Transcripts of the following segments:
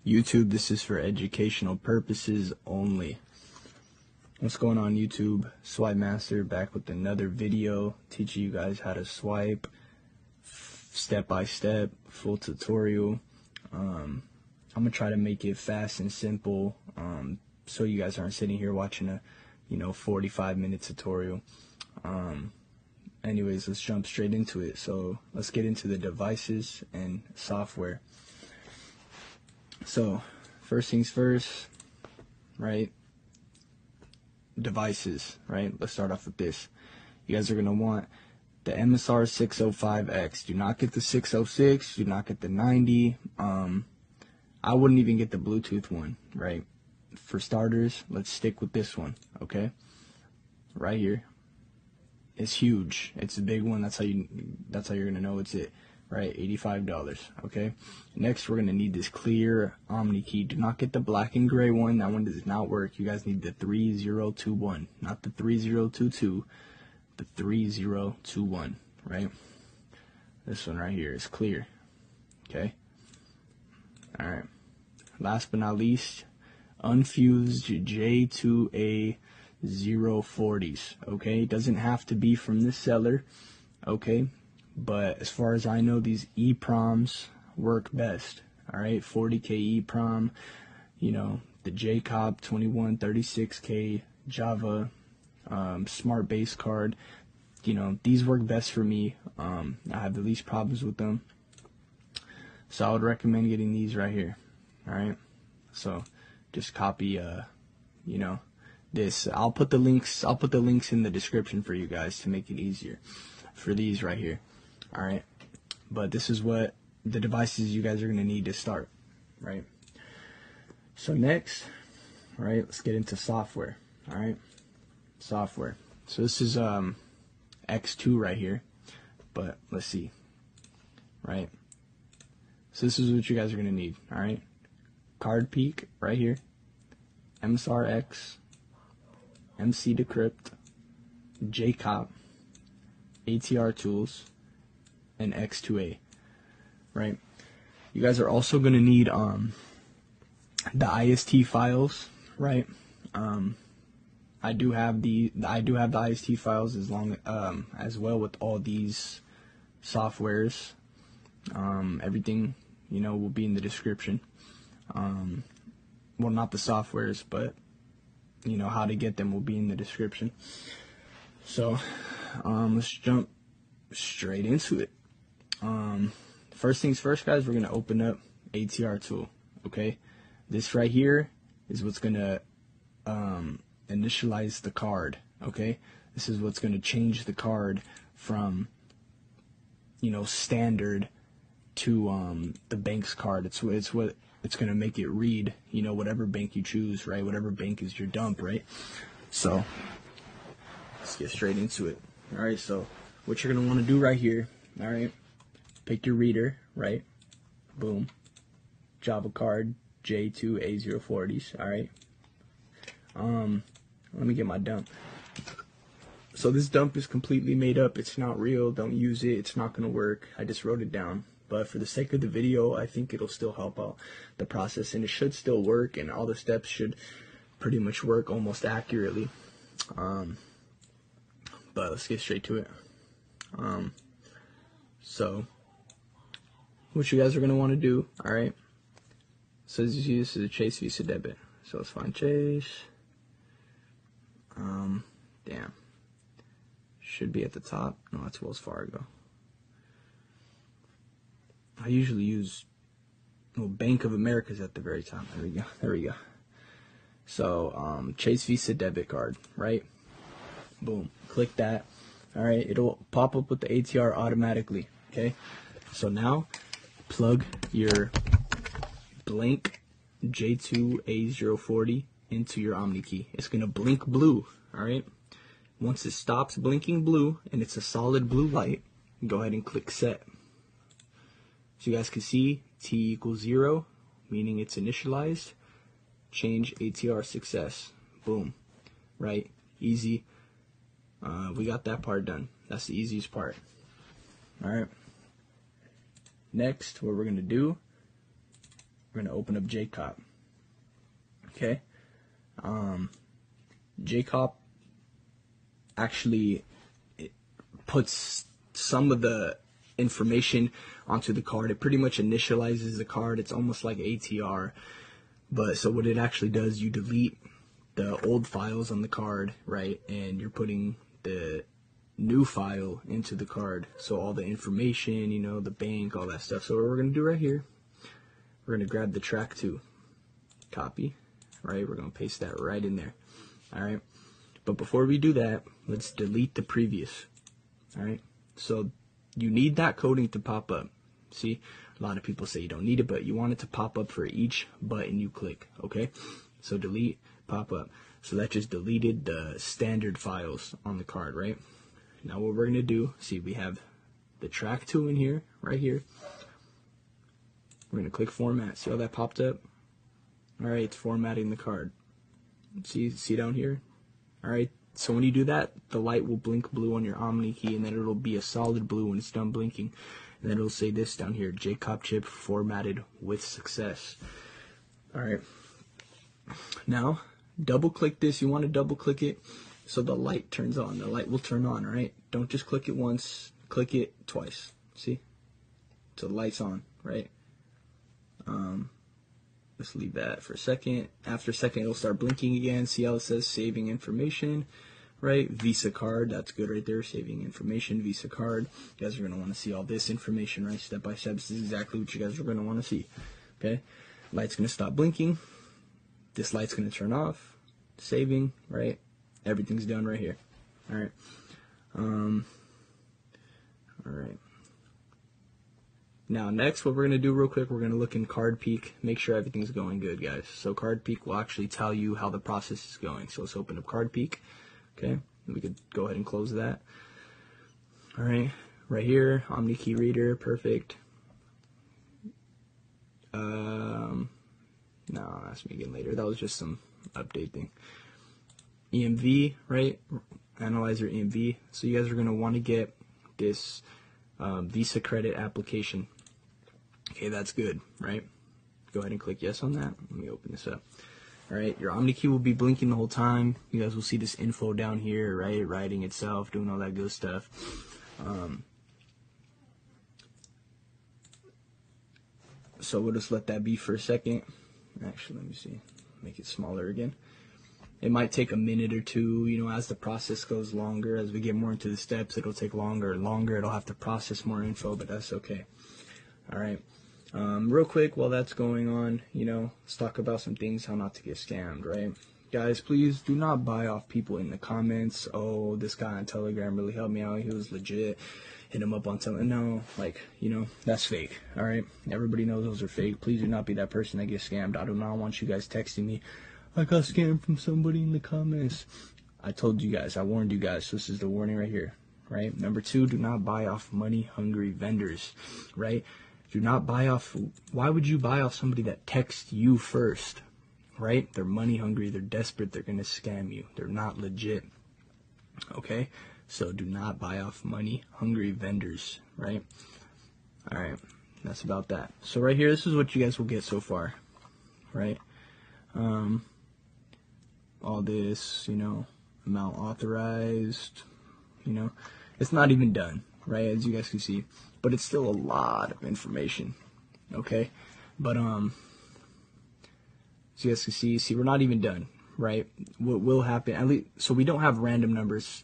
YouTube, this is for educational purposes only. What's going on, YouTube? Swipe Master back with another video teaching you guys how to swipe step by step, full tutorial. I'm gonna try to make it fast and simple, so you guys aren't sitting here watching a 45-minute tutorial. Anyways, let's jump straight into it. So let's get into the devices and software. So first things first, right? Devices, right? Let's start off with this. You guys are going to want the MSR 605X. Do not get the 606. Do not get the 90. I wouldn't even get the Bluetooth one, right? For starters, let's stick with this one, okay? Right here. It's huge. It's a big one. That's how you're going to know it's it, right? $85, okay? Next, we're going to need this clear OmniKey. Do not get the black and gray one. That one does not work. You guys need the 3021, not the 3022, the 3021, right? This one right here is clear, okay? All right. Last but not least, unfused J2A 040s, okay? It doesn't have to be from the seller, okay? But as far as I know, these EEPROMs work best, all right? 40K EEPROM, the JCOB 2136K Java smart base card, these work best for me. I have the least problems with them, so I would recommend getting these right here, all right? So just copy this. I'll put the links in the description for you guys to make it easier for these right here. All right, but this is what the devices you guys are going to need to start, right? So next, all right, let's get into software. All right, software. So this is X2 right here, but let's see, right? So this is what you guys are going to need. All right, CardPeek right here, MSRX, MC Decrypt, JCOP, ATR Tools, and X2A, right? You guys are also going to need the IST files, right? I do have the IST files as well with all these softwares. Everything will be in the description. Well, not the softwares, but how to get them will be in the description. So let's jump straight into it. First things first, guys, we're gonna open up ATR tool. Okay, this right here is what's gonna initialize the card. Okay, this is what's gonna change the card from standard to the bank's card. It's what it's gonna make it read, whatever bank you choose, right? Whatever bank is your dump, right? So let's get straight into it. All right, so what you're gonna want to do right here, all right, pick your reader, right? Boom. Java card J2A040s, all right. Let me get my dump. So this dump is completely made up. It's not real. Don't use it. It's not gonna work. I just wrote it down. But for the sake of the video, I think it'll still help out the process, and it should still work, and all the steps should pretty much work almost accurately. But let's get straight to it. So what you guys are going to want to do, all right, so as you see, this is a Chase Visa debit. So let's find Chase. Damn. Should be at the top. No, that's Wells Fargo. I usually use, Bank of America's at the very top. There we go. So Chase Visa debit card, right? Boom. Click that. All right, it'll pop up with the ATR automatically. Okay, so now plug your blank J2A040 into your OmniKey. It's gonna blink blue. All right, once it stops blinking blue and it's a solid blue light, go ahead and click set. So you guys can see T equals 0, meaning it's initialized. Change ATR success. Boom. Right? Easy. We got that part done. That's the easiest part. Alright. Next, what we're going to do we're gonna open up JCOP. Okay. JCOP actually puts some of the information onto the card. It pretty much initializes the card. It's almost like ATR. But so what it actually does, you delete the old files on the card, right? And you're putting the new file into the card. So all the information, you know, the bank, all that stuff. So what we're going to do right here, we're going to grab the track 2, copy, right? We're going to paste that right in there. All right. But before we do that, let's delete the previous. All right. So you need that coding to pop up. See, a lot of people say you don't need it, but you want it to pop up for each button you click. Okay. So delete, pop up. So that just deleted the standard files on the card, right? Now what we're going to do, see, we have the track 2 in here, right here. We're going to click format. See how that popped up? All right, it's formatting the card. See down here? All right, so when you do that, the light will blink blue on your Omni key, and then it'll be a solid blue when it's done blinking. And then it'll say this down here, JCOP chip formatted with success. All right. Now, double click this. You want to double click it so the light turns on. The light will turn on, all right? Don't just click it once, click it twice. See? So the light's on, right? Let's leave that for a second. After a second, it'll start blinking again. See how it says saving information, right? Visa card, that's good right there. Saving information, Visa card. You guys are going to want to see all this information, right? Step by step. This is exactly what you guys are going to want to see, okay? Light's going to stop blinking. This light's going to turn off. Saving, right? Everything's done right here. All right. All right. Now, next, what we're going to do real quick, we're going to look in Card Peek, make sure everything's going good, guys. So Card Peek will actually tell you how the process is going. So let's open up Card Peek, okay? We could go ahead and close that. All right, right here, Omni Key Reader, perfect. No, that's me again later. That was just some update thing. EMV, right? Analyzer EMV. So you guys are going to want to get this Visa credit application. Okay, that's good, right? Go ahead and click yes on that. Let me open this up. All right, your Omni key will be blinking the whole time. You guys will see this info down here, right? Writing itself, doing all that good stuff. So we'll just let that be for a second. Actually, let me see. Make it smaller again. It might take a minute or two, you know, as the process goes longer. As we get more into the steps, it'll take longer and longer. It'll have to process more info, but that's okay. All right. Real quick, while that's going on, you know, let's talk about some things, how not to get scammed, right? Guys, please do not buy off people in the comments. Oh, this guy on Telegram really helped me out. He was legit. Hit him up on Telegram. No, like, you know, that's fake, all right? Everybody knows those are fake. Please do not be that person that gets scammed. I do not want you guys texting me, I got scammed from somebody in the comments. I told you guys, I warned you guys. So this is the warning right here, right? Number 2, do not buy off money-hungry vendors, right? Do not buy off. Why would you buy off somebody that texts you first, right? They're money-hungry. They're desperate. They're going to scam you. They're not legit, okay? So do not buy off money-hungry vendors, right? All right, that's about that. So right here, this is what you guys will get so far, right? All this, you know, amount authorized, you know, it's not even done, right? As you guys can see, but it's still a lot of information, okay? But, as you guys can see, we're not even done, right? What will happen, at least, so we don't have random numbers.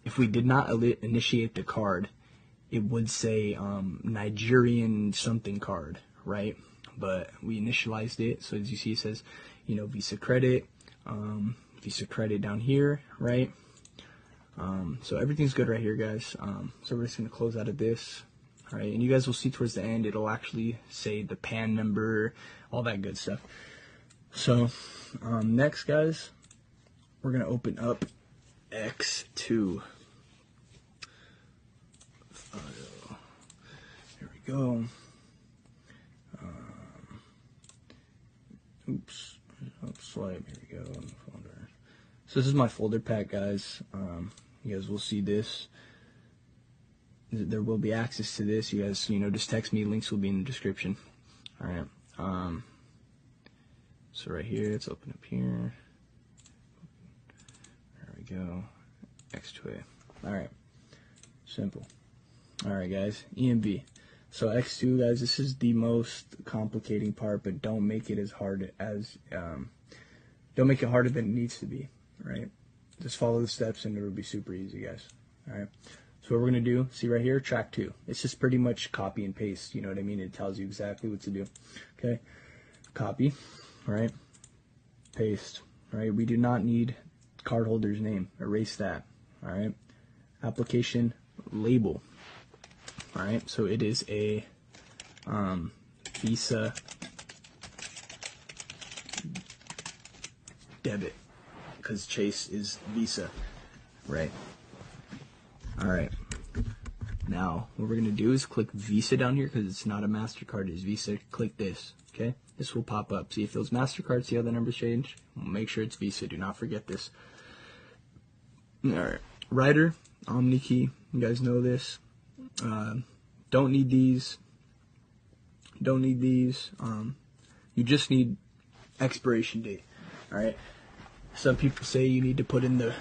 If we did not initiate the card, it would say, Nigerian something card, right? But we initialized it, so as you see, it says, you know, Visa credit down here, right? So everything's good right here, guys. So we're just gonna close out of this, all right? And you guys will see towards the end, it'll actually say the PAN number, all that good stuff. So next, guys, we're gonna open up X2. Here we go. Oops, swipe, here we go. Folder. So this is my folder pack, guys. You guys will see this. There will be access to this. You guys, you know, just text me. Links will be in the description. All right. So right here, let's open up here. There we go. X2A. All right. Simple. All right, guys. EMB. So X2, guys, this is the most complicating part, but don't make it as hard as, don't make it harder than it needs to be, right? Just follow the steps and it'll be super easy, guys. All right. So what we're going to do, see right here, track 2. It's just pretty much copy and paste, you know what I mean? It tells you exactly what to do. Okay. Copy, right? Paste, right? We do not need cardholder's name. Erase that, all right? Application label. All right, so it is a Visa debit because Chase is Visa, right? All right. Now, what we're going to do is click Visa down here because it's not a MasterCard, it's Visa. Click this, okay? This will pop up. See if those MasterCards, see how the numbers change? Make sure it's Visa. Do not forget this. All right. Writer, OmniKey, you guys know this. Don't need these. Don't need these. You just need expiration date. All right. Some people say you need to put in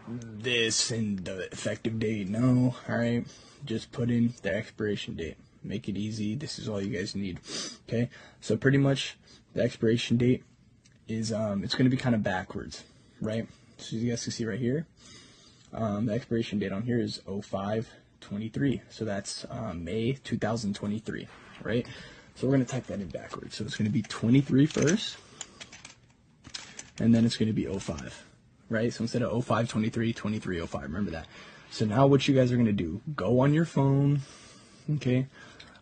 this and the effective date. No. All right. Just put in the expiration date. Make it easy. This is all you guys need. Okay. So pretty much the expiration date is it's going to be kind of backwards, right? So you guys can see right here. The expiration date on here is 05/23, so that's May 2023, right? So we're going to type that in backwards. So it's going to be 23 first, and then it's going to be 05, right? So instead of 05/23, 23/05, remember that. So now what you guys are going to do, go on your phone, okay?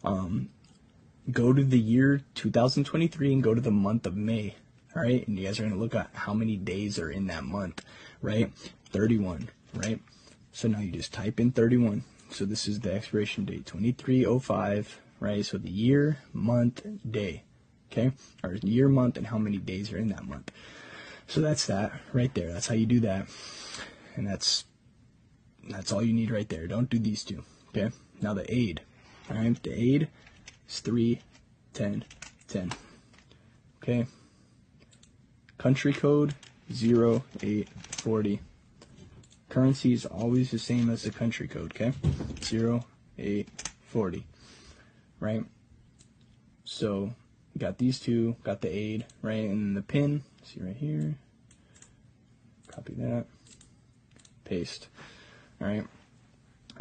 Go to the year 2023 and go to the month of May, all right? And you guys are going to look at how many days are in that month, right? 31. Right? So now you just type in 31. So this is the expiration date, 23/05, right? So the year, month, day, okay? Or year, month, and how many days are in that month. So that's that right there. That's how you do that. And that's all you need right there. Don't do these two, okay? Now the aid, all right? The aid is 31010, okay? Country code 0840. Currency is always the same as the country code, okay? 0840, right? So, got these two, got the aid, right? And the pin, see right here. Copy that. Paste. All right?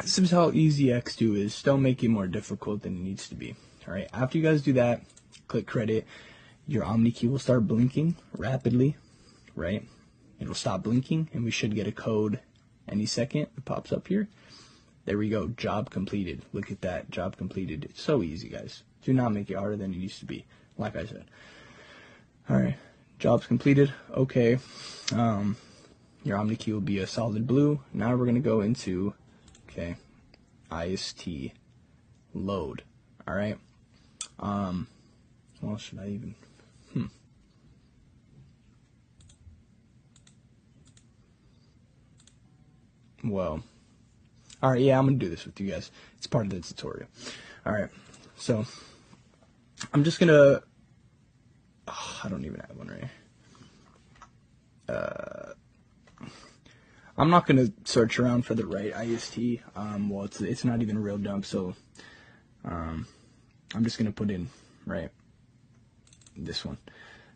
This is how easy X2 is. Don't make it more difficult than it needs to be. All right? After you guys do that, click credit. Your OmniKey will start blinking rapidly, right? It'll stop blinking, and we should get a code any second. It pops up here. There we go. Job completed. Look at that. Job completed. It's so easy, guys. Do not make it harder than it used to be, like I said. All right. Job's completed. Okay. Your OmniKey will be a solid blue. Now we're going to go into, okay, IST load. All right. Well, should I even... Well, all right, yeah, I'm going to do this with you guys. It's part of the tutorial. All right, so I'm just going to, I don't even have one right here. I'm not going to search around for the right IST. Well, it's not even a real dump, so I'm just going to put in, right, this one.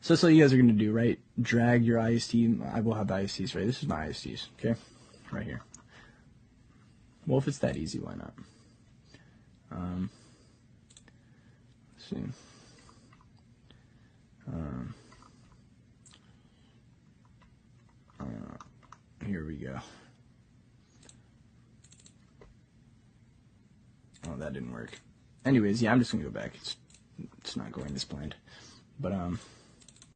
So that's what you guys are going to do, right? Drag your IST. I will have ISTs, right? This is my ISTs, okay? Right here. Well, if it's that easy, why not? Let's see. Here we go. Oh, that didn't work. Anyways, yeah, I'm just gonna go back. It's not going as planned. But